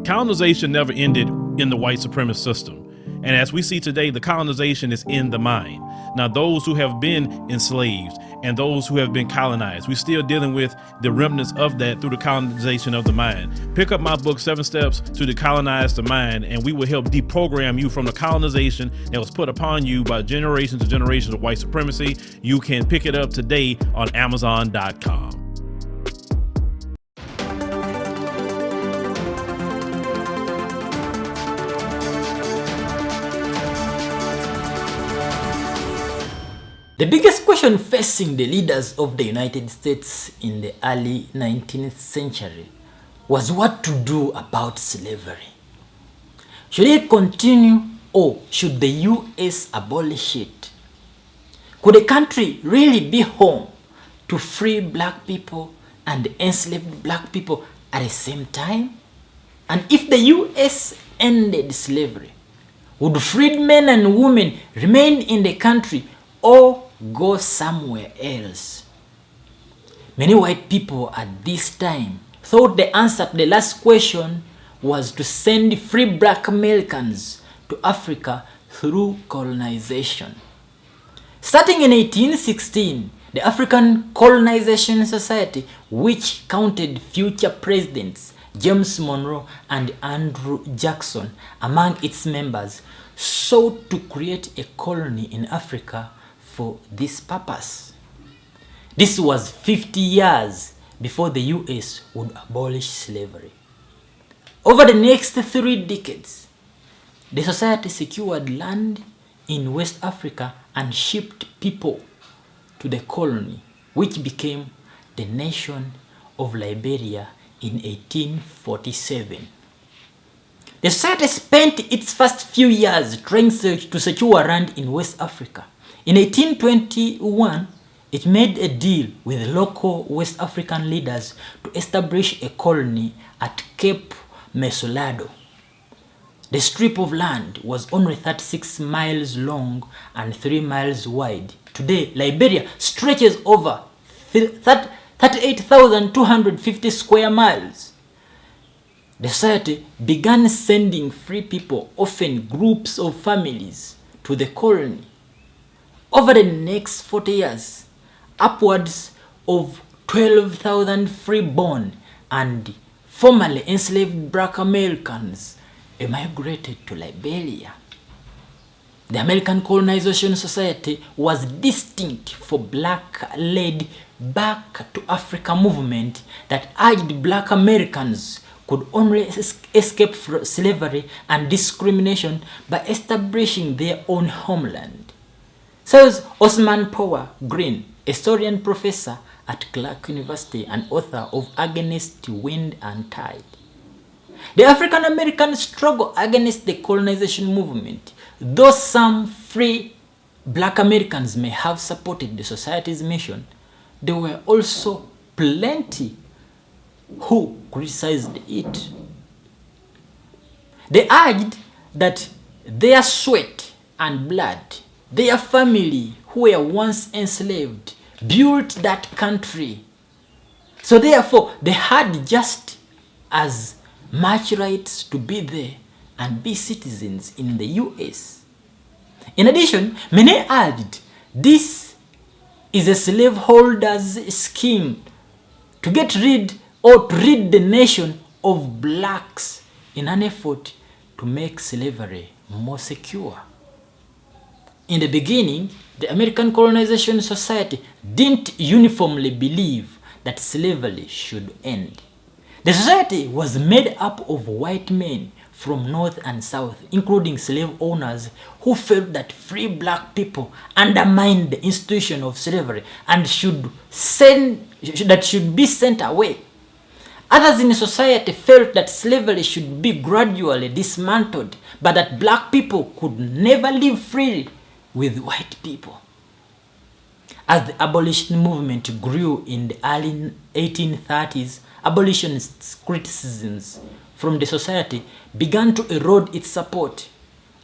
Colonization never ended in the white supremacist system. And as we see today, the colonization is in the mind. Now, those who have been enslaved and those who have been colonized, we're still dealing with the remnants of that through the colonization of the mind. Pick up my book, 7 Steps to Decolonize the Mind, and we will help deprogram you from the colonization that was put upon you by generations and generations of white supremacy. You can pick it up today on Amazon.com. The biggest question facing the leaders of the United States in the early 19th century was what to do about slavery. Should it continue or should the US abolish it? Could a country really be home to free black people and enslaved black people at the same time? And if the US ended slavery, would freed men and women remain in the country or go somewhere else? Many white people at this time thought the answer to the last question was to send free black Americans to Africa through colonization. Starting in 1816, the African Colonization Society, which counted future presidents James Monroe and Andrew Jackson among its members, sought to create a colony in Africa for this purpose. This was 50 years before the US would abolish slavery. Over the next 3 decades, the society secured land in West Africa and shipped people to the colony, which became the nation of Liberia in 1847. The society spent its first few years trying to secure land in West Africa. In 1821, it made a deal with local West African leaders to establish a colony at Cape Mesolado. The strip of land was only 36 miles long and 3 miles wide. Today, Liberia stretches over 38,250 square miles. The society began sending free people, often groups of families, to the colony. Over the next 40 years, upwards of 12,000 freeborn and formerly enslaved black Americans emigrated to Liberia. The American Colonization Society was distinct for black-led Back to Africa movement that urged black Americans could only escape from slavery and discrimination by establishing their own homeland. Says Osman Power Green, historian professor at Clark University and author of Against Wind and Tide. The African American struggle against the colonization movement, though some free black Americans may have supported the society's mission, there were also plenty who criticized it. They argued that their sweat and blood, their family who were once enslaved, built that country. So therefore, they had just as much rights to be there and be citizens in the US. In addition, many argued this is a slaveholder's scheme to get rid or to rid the nation of blacks in an effort to make slavery more secure. In the beginning, the American Colonization Society didn't uniformly believe that slavery should end. The society was made up of white men from North and South, including slave owners who felt that free black people undermined the institution of slavery and should be sent away. Others in the society felt that slavery should be gradually dismantled, but that black people could never live freely with white people. As the abolition movement grew in the early 1830s, abolitionists' criticisms from the society began to erode its support.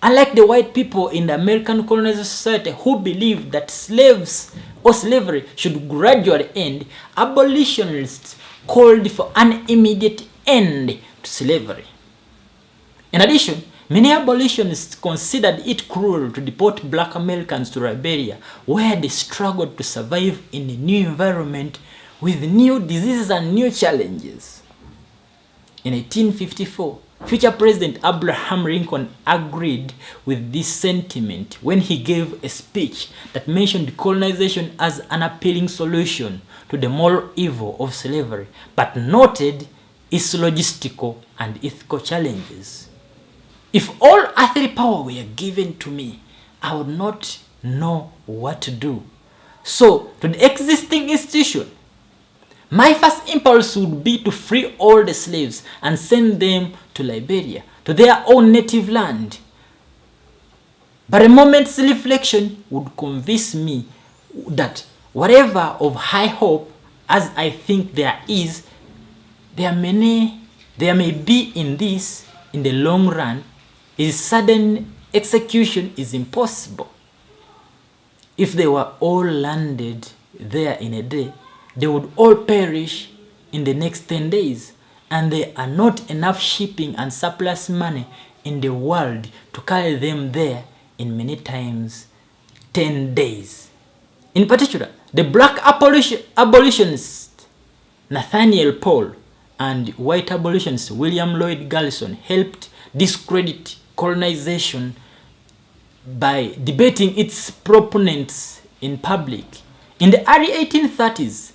Unlike the white people in the American Colonization Society who believed that slavery should gradually end, abolitionists called for an immediate end to slavery. In addition, many abolitionists considered it cruel to deport black Americans to Liberia, where they struggled to survive in a new environment with new diseases and new challenges. In 1854, future President Abraham Lincoln agreed with this sentiment when he gave a speech that mentioned colonization as an appealing solution to the moral evil of slavery, but noted its logistical and ethical challenges. If all earthly power were given to me, I would not know what to do. So, to the existing institution, my first impulse would be to free all the slaves and send them to Liberia, to their own native land. But a moment's reflection would convince me that whatever of high hope as I think there is, there may be in this, in the long run, is sudden execution is impossible. If they were all landed there in a day, they would all perish in the next 10 days, and there are not enough shipping and surplus money in the world to carry them there in many times 10 days. In particular, the black abolitionist Nathaniel Paul and white abolitionist William Lloyd Garrison helped discredit colonization by debating its proponents in public. In the early 1830s,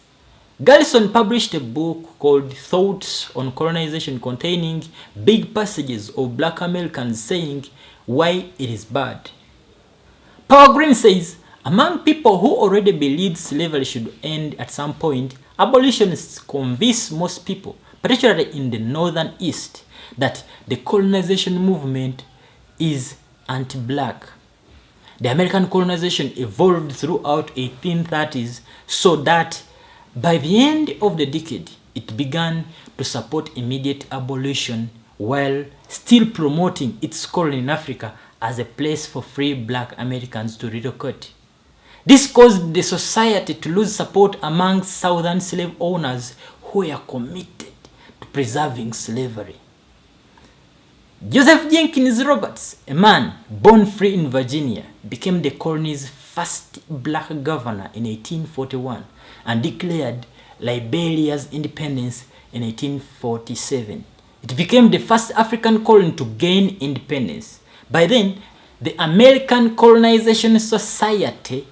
Garrison published a book called Thoughts on Colonization, containing big passages of black Americans saying why it is bad. Paul Green says, among people who already believed slavery should end at some point, abolitionists convinced most people, particularly in the northern East, that the colonization movement is anti-black. The American colonization evolved throughout 1830s so that by the end of the decade, it began to support immediate abolition while still promoting its colony in Africa as a place for free black Americans to relocate. This caused the society to lose support among southern slave owners who were committed to preserving slavery. Joseph Jenkins Roberts, a man born free in Virginia, became the colony's first black governor in 1841 and declared Liberia's independence in 1847. It became the first African colony to gain independence. By then, the American Colonization Society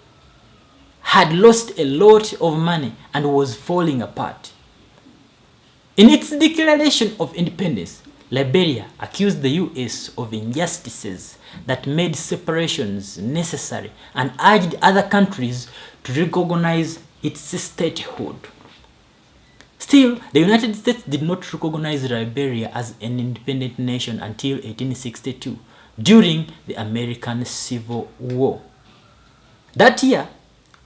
had lost a lot of money and was falling apart. In its declaration of independence, Liberia accused the US of injustices that made separations necessary and urged other countries to recognize its statehood. Still, the United States did not recognize Liberia as an independent nation until 1862, during the American Civil War. That year,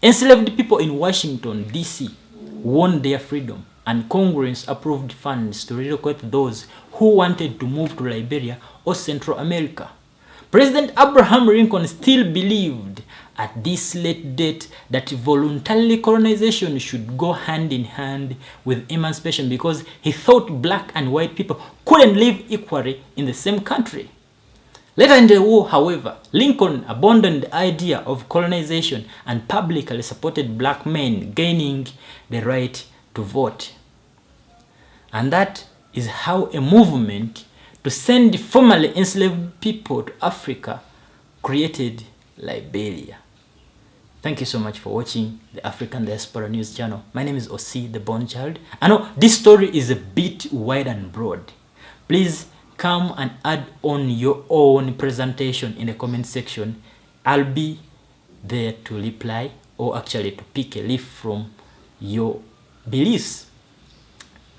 enslaved people in Washington, D.C. won their freedom, and Congress approved funds to relocate those who wanted to move to Liberia or Central America. President Abraham Lincoln still believed at this late date that voluntary colonization should go hand in hand with emancipation because he thought black and white people couldn't live equally in the same country. Later in the war, however, Lincoln abandoned the idea of colonization and publicly supported black men gaining the right to vote. And that is how a movement to send formerly enslaved people to Africa created Liberia. Thank you so much for watching the African Diaspora News channel. My name is Osie The Born Child. I know this story is a bit wide and broad. Please come and add on your own presentation in the comment section. I'll be there to reply, or actually to pick a leaf from your beliefs.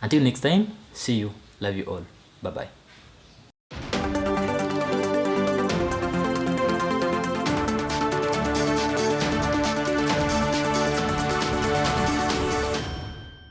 Until next time, see you. Love you all. Bye-bye.